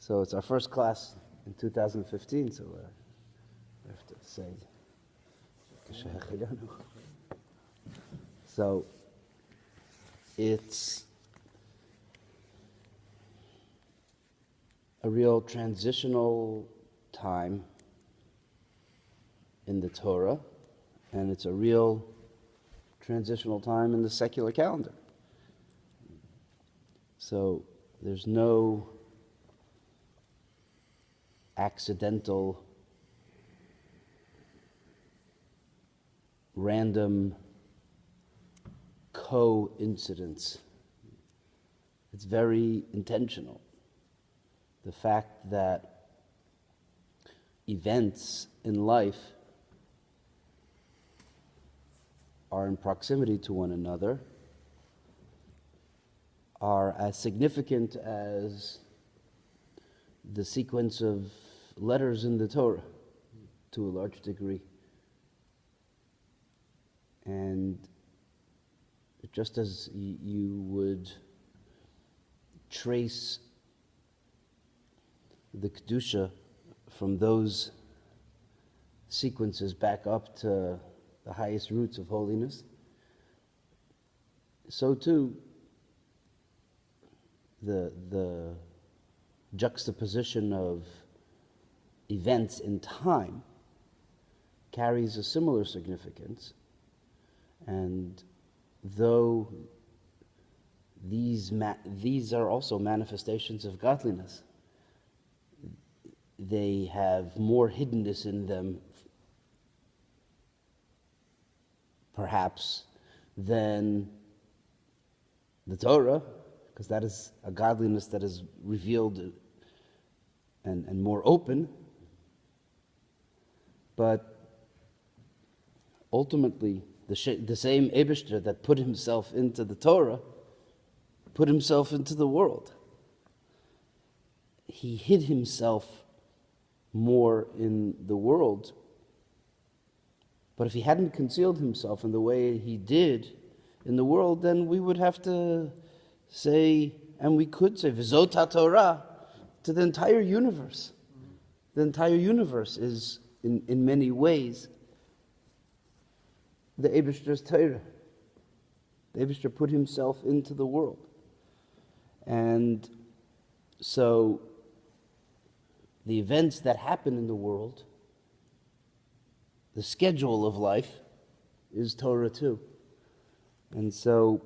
So it's our first class in 2015, so we have to say, so it's a real transitional time in the Torah, and it's a real transitional time in the secular calendar. So there's no accidental, random coincidence. It's very intentional. The fact that events in life are in proximity to one another are as significant as the sequence of letters in the Torah, to a large degree. And just as you would trace the Kedusha from those sequences back up to the highest roots of holiness, so too the juxtaposition of events in time carries a similar significance. And though these are also manifestations of godliness, they have more hiddenness in them, perhaps, than the Torah, because that is a godliness that is revealed and more open. But ultimately, the same Eibishter that put himself into the Torah put himself into the world. He hid himself more in the world. But if he hadn't concealed himself in the way he did in the world, then we would have to say, and we could say, V'zot HaTorah, to the entire universe. The entire universe is, in many ways, the Eibishter's Torah. The Eibishter put himself into the world. And so the events that happen in the world, the schedule of life, is Torah too. And so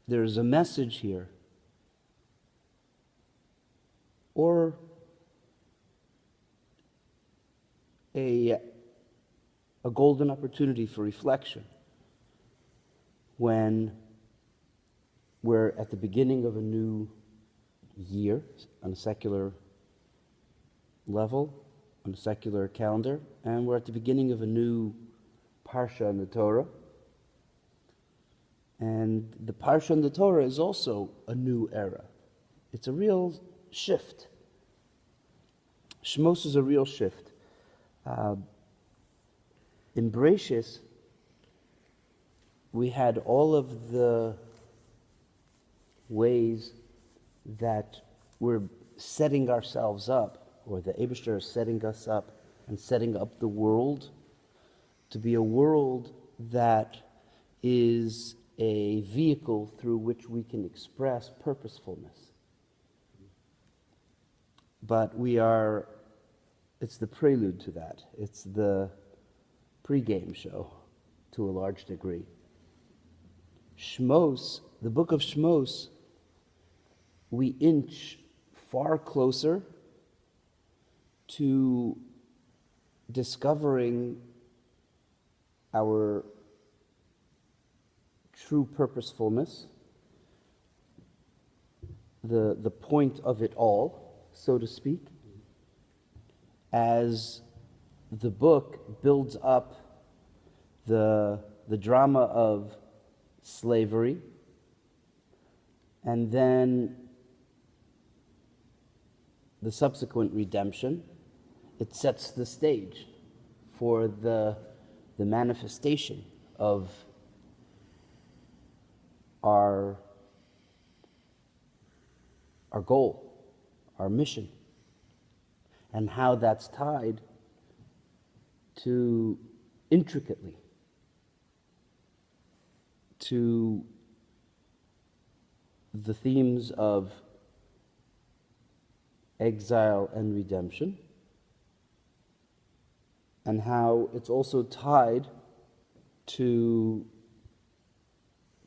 there's a message here, or a golden opportunity for reflection when we're at the beginning of a new year on a secular level, on a secular calendar, and we're at the beginning of a new parsha in the Torah. And the parsha in the Torah is also a new era. It's a real shift. Shmos is a real shift. In Bereshis, we had all of the ways that we're setting ourselves up, or the Eibishter is setting us up and setting up the world to be a world that is a vehicle through which we can express purposefulness. But it's the prelude to that. It's the pre-game show to a large degree. Shmos, the book of Shmos, we inch far closer to discovering our true purposefulness, the point of it all, so to speak, as the book builds up the drama of slavery, and then the subsequent redemption. It sets the stage for the manifestation of our goal, our mission, and how that's tied to intricately to the themes of exile and redemption, and how it's also tied to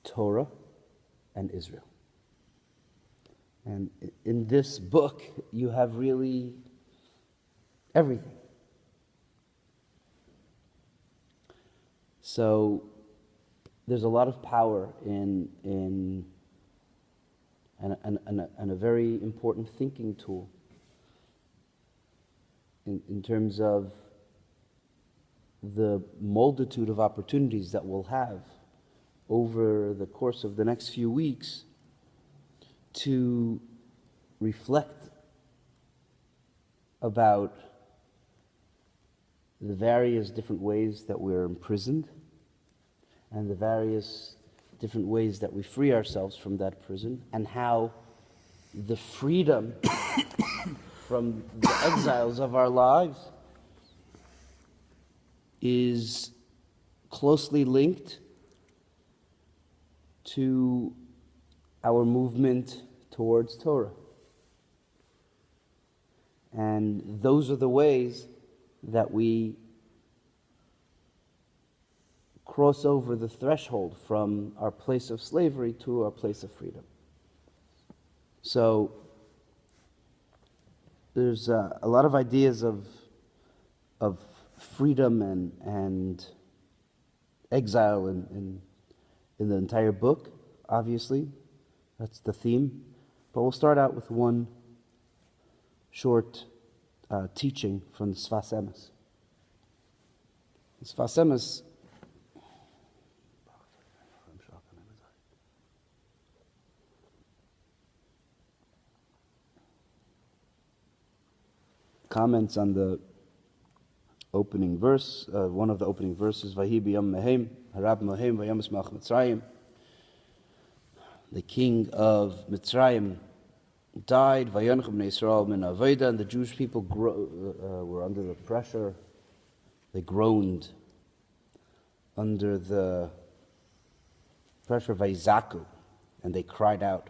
Torah and Israel. And in this book, you have really everything. So there's a lot of power in a very important thinking tool in terms of the multitude of opportunities that we'll have over the course of the next few weeks to reflect about the various different ways that we're imprisoned and the various different ways that we free ourselves from that prison, and how the freedom from the exiles of our lives is closely linked to our movement towards Torah. And those are the ways that we cross over the threshold from our place of slavery to our place of freedom. So there's a lot of ideas of freedom and exile in the entire book, obviously. That's the theme. But we'll start out with one short teaching from the Sfas Emes. The Sfas Emes comments on the opening verse, one of the opening verses, Vahi b'yom mehem, harab mehem v'yom esmach Mitzrayim. The king of Mitzrayim died, Vayonchem bnei Yisrael min avoda, and the Jewish people were under the pressure. They groaned under the pressure of Vaizaku, and they cried out.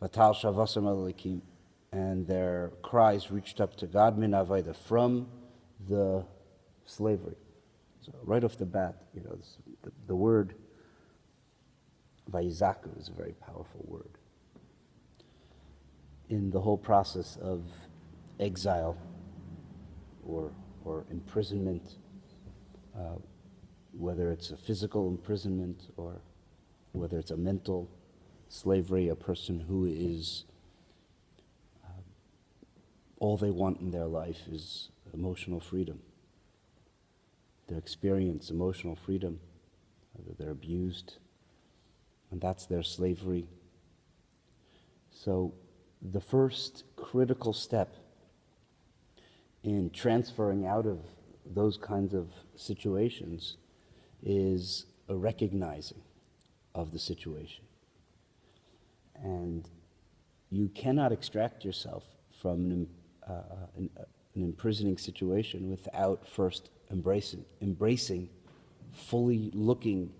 Vatal shavasam Elokim, and their cries reached up to God min avoda, from the slavery. So right off the bat, the word Vaizaku is a very powerful word in the whole process of exile or imprisonment, whether it's a physical imprisonment or whether it's a mental slavery, a person who is all they want in their life is emotional freedom. They experience emotional freedom, whether they're abused, and that's their slavery. So the first critical step in transferring out of those kinds of situations is a recognizing of the situation. And you cannot extract yourself from an imprisoning situation without first embracing, fully looking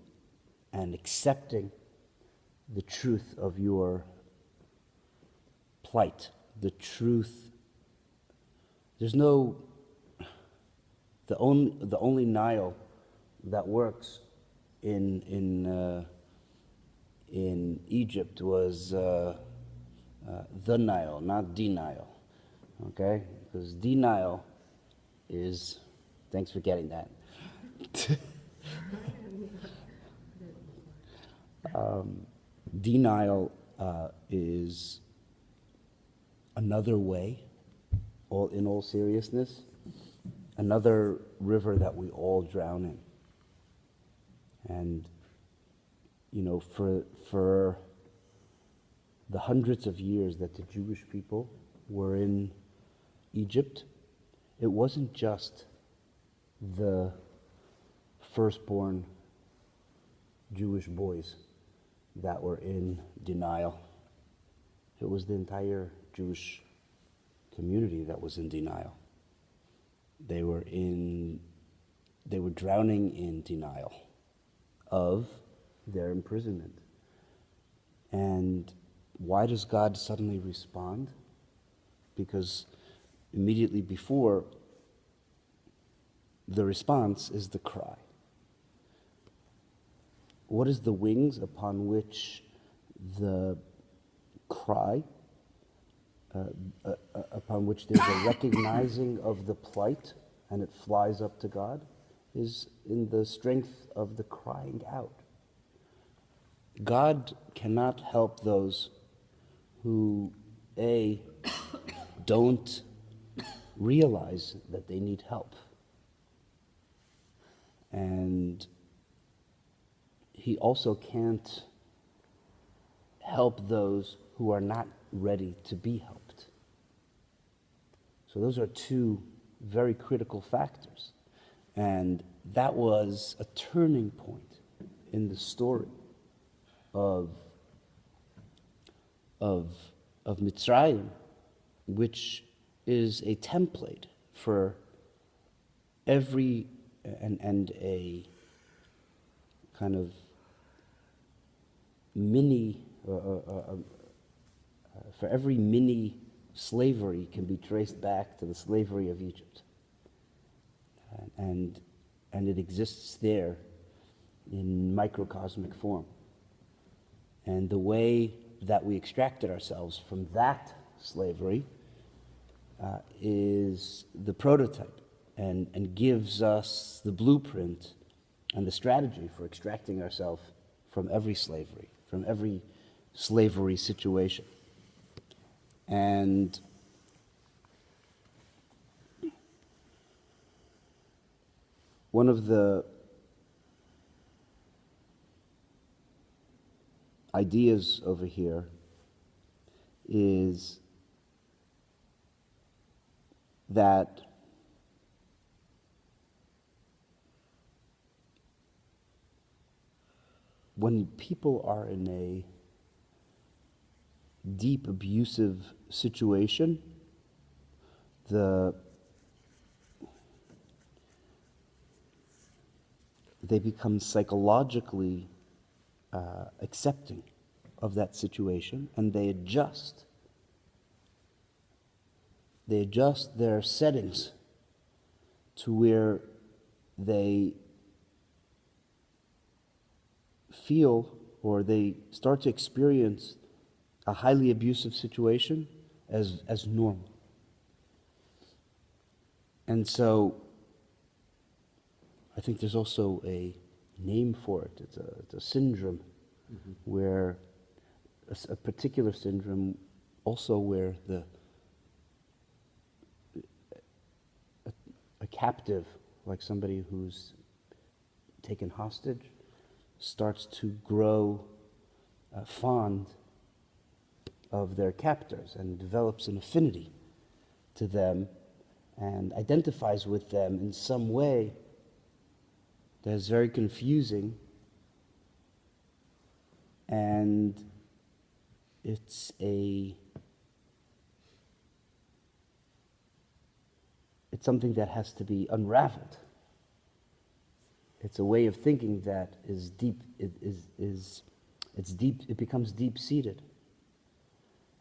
and accepting the truth of your plight, the truth. There's no, the only Nile that works in Egypt was the Nile, not denial, okay? Because denial is, thanks for getting that. Denial is another way, in all seriousness, another river that we all drown in. And, for the hundreds of years that the Jewish people were in Egypt, it wasn't just the firstborn Jewish boys that were in denial. It was the entire Jewish community that was in denial. They were drowning in denial of their imprisonment. And why does God suddenly respond? Because immediately before the response is the cry. What is the wings upon which the cry, upon which there's a recognizing of the plight and it flies up to God, is in the strength of the crying out. God cannot help those who, A, don't realize that they need help. And he also can't help those who are not ready to be helped. So those are two very critical factors. And that was a turning point in the story of Mitzrayim, which is a template for every and a kind of mini for every mini slavery can be traced back to the slavery of Egypt, and it exists there in microcosmic form. And the way that we extracted ourselves from that slavery is the prototype and gives us the blueprint and the strategy for extracting ourselves from every slavery situation. And one of the ideas over here is that when people are in a deep abusive situation, they become psychologically accepting of that situation, and they adjust their settings to where they feel or they start to experience a highly abusive situation as normal. And so I think there's also a name for it. It's a syndrome, where a particular syndrome also where a captive, like somebody who's taken hostage, starts to grow fond of their captors and develops an affinity to them and identifies with them in some way that is very confusing, and it's something that has to be unraveled. It's a way of thinking that is deep. It's deep. It becomes deep-seated,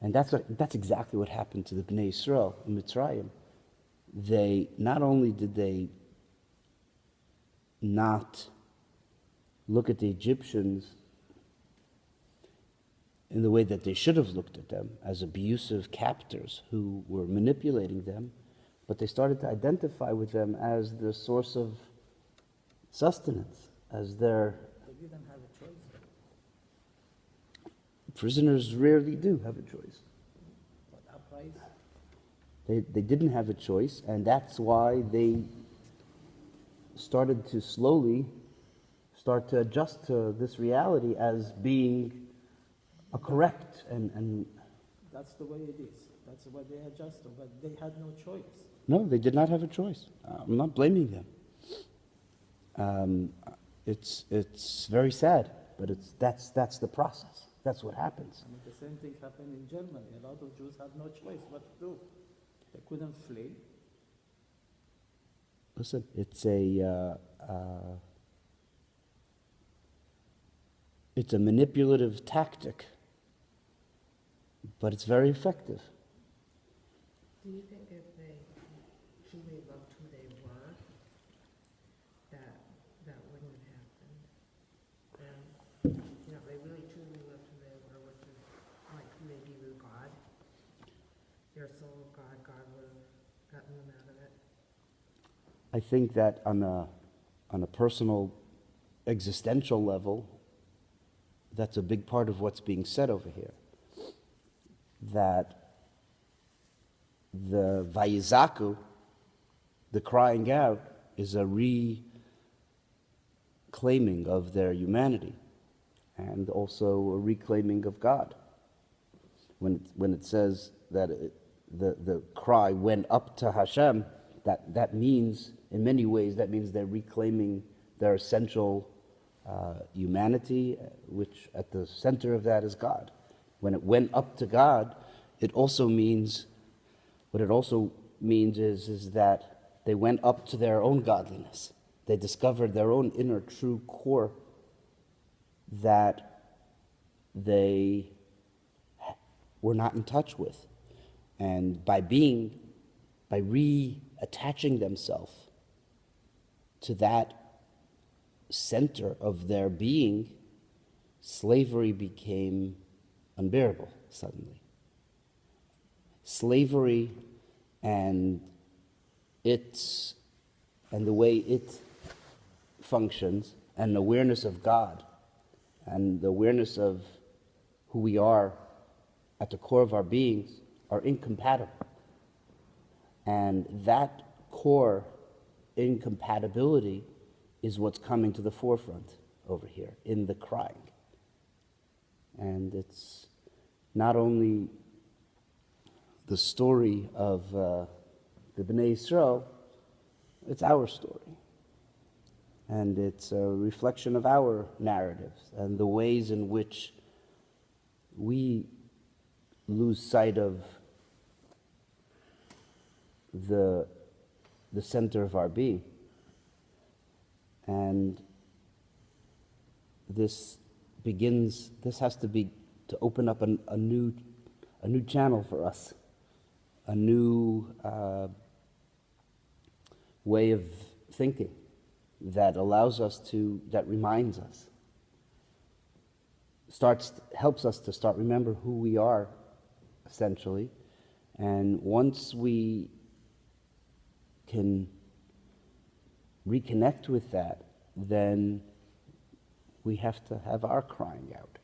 and that's exactly what happened to the Bnei Yisrael in Mitzrayim. They not only did they not look at the Egyptians in the way that they should have looked at them, as abusive captors who were manipulating them, but they started to identify with them as the source of sustenance, as their... They didn't have a choice. Prisoners rarely do have a choice. But uprise? They didn't have a choice, and that's why they started to slowly start to adjust to this reality as being a correct and That's the way it is. That's what they adjusted, but they had no choice. No, they did not have a choice. I'm not blaming them. It's very sad, but that's the process. That's what happens. I mean, the same thing happened in Germany. A lot of Jews had no choice what to do. They couldn't flee. Listen, it's a manipulative tactic, but it's very effective. Do you think if they truly loved who they were, that wouldn't happen? And, if they really truly loved who they were, which is like who they be with God, their soul of God, God would have gotten them out of it. I think that on a personal, existential level, that's a big part of what's being said over here. That the vayizaku, the crying out, is a reclaiming of their humanity and also a reclaiming of God. When it says that the cry went up to Hashem, that means, in many ways, that means they're reclaiming their essential humanity, which at the center of that is God. When it went up to God, it also means, what it also means is that they went up to their own godliness. They discovered their own inner true core that they were not in touch with. And by reattaching themselves to that center of their being, slavery became unbearable suddenly. Slavery and the way it functions, and the awareness of God, and the awareness of who we are at the core of our beings are incompatible. And that core incompatibility is what's coming to the forefront over here in the crying. And it's not only the story of the Bnei Yisrael, it's our story. And it's a reflection of our narratives and the ways in which we lose sight of the center of our being. And this has to open up a new channel for us, a new way of thinking that allows us that reminds us, helps us to start remember who we are, essentially. And once we can reconnect with that, then we have to have our crying out.